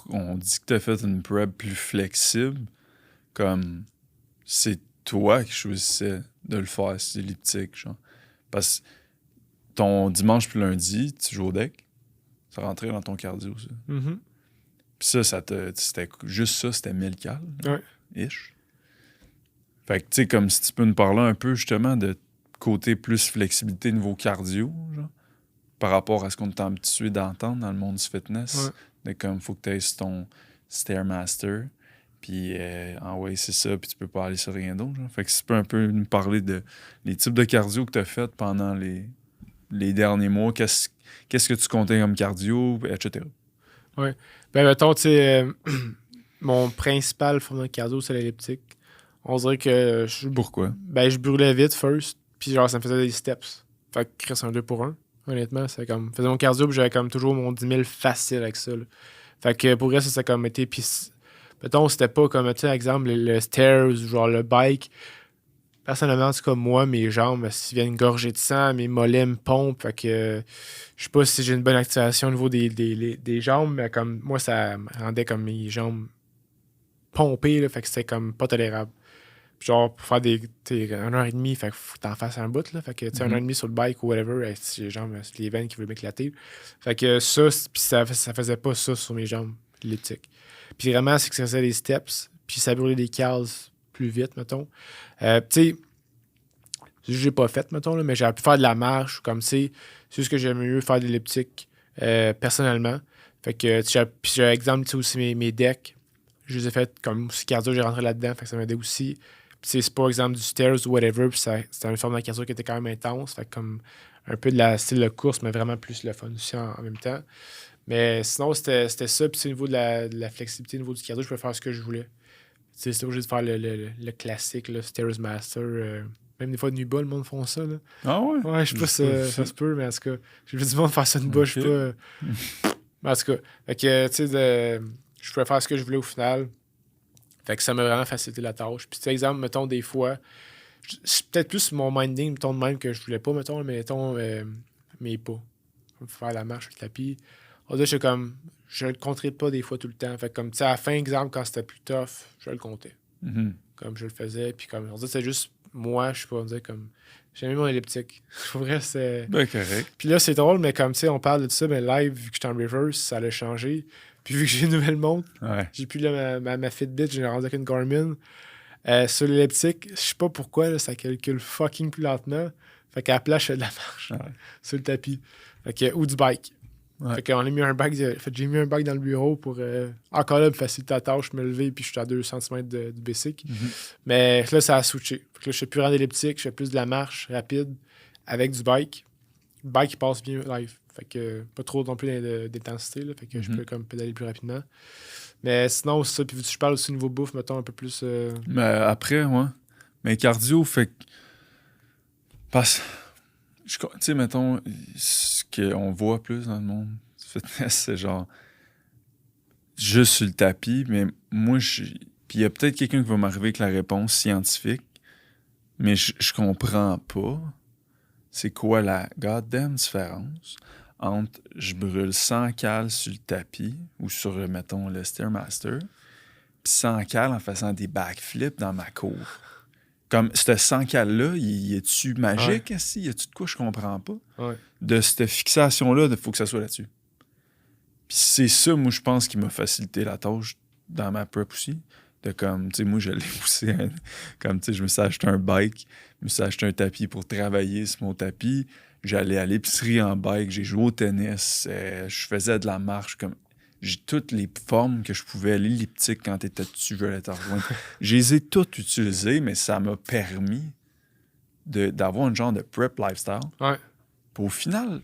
on dit que t'as fait une prep plus flexible, comme c'est toi qui choisissais de le faire, c'est elliptique, genre. Parce que ton dimanche puis lundi, tu joues au deck, ça rentrait dans ton cardio, ça. Mm-hmm. Puis ça, c'était juste ça, c'était 1000 cales, Ouais. ish. Fait que, tu sais, comme si tu peux nous parler un peu, justement, de côté plus flexibilité niveau cardio, genre, par rapport à ce qu'on est habitué d'entendre dans le monde du fitness. Ouais. De comme, faut que tu aies ton Stairmaster, puis ouais, c'est ça, puis tu peux pas aller sur rien d'autre, genre. Fait que si tu peux un peu nous parler de les types de cardio que tu as fait pendant les derniers mois, qu'est-ce que tu comptais comme cardio, etc. Ouais. Ben, mettons, tu sais, mon principal format de cardio, c'est l'elliptique. On dirait que Pourquoi? je brûlais vite first, puis genre, ça me faisait des steps. Fait que c'est un 2 pour 1. Honnêtement, c'est comme. Je faisais mon cardio, puis j'avais comme toujours mon 10 000 facile avec ça. Là. Fait que pour vrai, ça comme été. Puis, mettons, c'était pas comme, tu sais, exemple, le stairs ou genre le bike. Personnellement, en tout cas, moi, mes jambes, s'ils viennent gorger de sang, mes mollets me pompent. Fait que je sais pas si j'ai une bonne activation au niveau des jambes, mais comme moi, ça me rendait comme mes jambes pompées, là, fait que c'était comme pas tolérable. Puis genre, pour faire des 1 heure et demie, fait que faut que t'en fasses un bout, là. Fait que, tu sais, 1 heure et demie sur le bike ou whatever, les jambes, c'est les veines qui veulent m'éclater. Fait que ça, puis ça faisait pas ça sur mes jambes, elliptiques. Puis vraiment, c'est que ça faisait des steps, puis ça brûlait des cales plus vite, mettons. Tu sais, j'ai pas fait, mettons, là, mais j'aurais pu faire de la marche, comme c'est juste que j'aime mieux faire de l'elliptique, personnellement. Fait que, puis j'ai exemple, tu sais, aussi mes decks, je les ai fait comme aussi cardio, j'ai rentré là-dedans, fait que ça m'aidait aussi. Puis c'est pas exemple du stairs ou whatever, puis c'était une forme de cardio qui était quand même intense, fait que comme un peu de la style de course, mais vraiment plus le fun aussi en même temps. Mais sinon, c'était ça, puis au niveau de la flexibilité, au niveau du cardio, je pouvais faire ce que je voulais. Tu sais, c'était obligé de faire le classique, le Stairs Master. Même des fois, de Nuba, le monde font ça. Là. Ah ouais? Ouais, je sais pas si ça se peut, mais en tout cas, j'ai vu du monde faire ça de bas, je sais pas. Mais en tout cas, fait que, tu sais, je pouvais faire ce que je voulais au final. Fait que ça m'a vraiment facilité la tâche. Puis, tu sais, exemple, mettons, des fois, c'est peut-être plus mon minding, mettons, de même que je voulais pas, mettons, mais mettons, mes pas. Faire la marche sur le tapis. Là, je suis comme, je le compterai pas des fois tout le temps. Fait que comme, tu sais, à la fin, exemple, quand c'était plus tough, je le comptais. Mhm. Comme je le faisais, puis comme, on dirait c'est juste moi, je sais pas, on dirait comme, j'aimais mon elliptique. Pour vrai, c'est... Ben, correct. Puis là, c'est drôle, mais comme, tu sais, on parle de tout ça, mais live, vu que j'étais en reverse, ça allait changer. Puis vu que j'ai une nouvelle montre, Ouais. j'ai plus là, ma Fitbit, j'ai rendu avec une Garmin. Sur l'elliptique, je sais pas pourquoi, là, ça calcule fucking plus lentement. Fait qu'à la place, je fais de la marche sur le tapis. Fait que, ou du bike. Ouais. Fait qu'on a mis un bike, j'ai mis un bike dans le bureau pour encore là me faciliter la tâche, me lever, puis je suis à 2 cm du basic. Mais là, ça a switché. Fait que là, je fais plus en elliptique, je fais plus de la marche rapide avec du bike. Le bike, il passe bien live. Fait que pas trop non plus d'intensité, là, fait que je peux comme pédaler plus rapidement. Mais sinon, c'est ça. Puis je parle aussi niveau bouffe, mettons, un peu plus... Mais après, ouais. Mais cardio, fait que. Parce tu sais, mettons, ce qu'on voit plus dans le monde du fitness, c'est genre juste sur le tapis, mais moi, puis il y a peut-être quelqu'un qui va m'arriver avec la réponse scientifique, mais je comprends pas c'est quoi la goddamn différence entre je brûle 100 cales sur le tapis ou sur, mettons, le Stairmaster, puis 100 cales en faisant des backflips dans ma cour. Comme, ce 100 cales-là, y est-tu magique, ici? Y a-tu de quoi je comprends pas? Ouais. De cette fixation-là, il faut que ça soit là-dessus. Puis c'est ça, moi, je pense, qui m'a facilité la tâche dans ma prep aussi. De comme, tu sais, moi, je l'ai poussé. Comme, tu sais, je me suis acheté un bike, je me suis acheté un tapis pour travailler sur mon tapis. J'allais à l'épicerie en bike, j'ai joué au tennis, je faisais de la marche. Comme, j'ai toutes les formes que je pouvais, l'elliptique quand t'étais dessus, je voulais te rejoindre. Je les ai toutes utilisées, mais ça m'a permis d'avoir un genre de prep lifestyle. Ouais. Puis au final,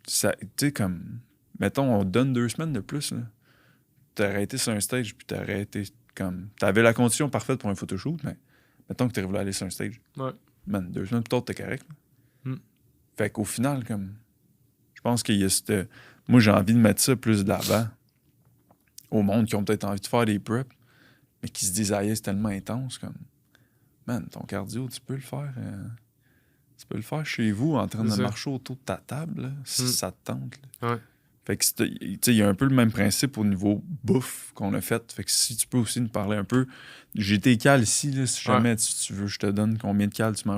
tu sais, comme, mettons, on te donne 2 semaines de plus, là. T'aurais été sur un stage, puis t'aurais été comme. T'avais la condition parfaite pour un photoshoot, mais mettons que t'aurais voulu aller sur un stage. Ouais. Man, 2 semaines plus tard, t'es correct. Fait qu'au final, comme. Je pense qu'il y a cette. Moi, j'ai envie de mettre ça plus de l'avant au monde qui ont peut-être envie de faire des preps, mais qui se disent, ah, c'est tellement intense, comme. Man, ton cardio, tu peux le faire. Tu peux le faire chez vous en train de marcher autour de ta table, là, si ça te tente. Là. Ouais. Fait que il y a un peu le même principe au niveau bouffe qu'on a fait. Fait que si tu peux aussi nous parler un peu. J'ai tes cales ici, là, si jamais tu veux, je te donne combien de cales tu manges.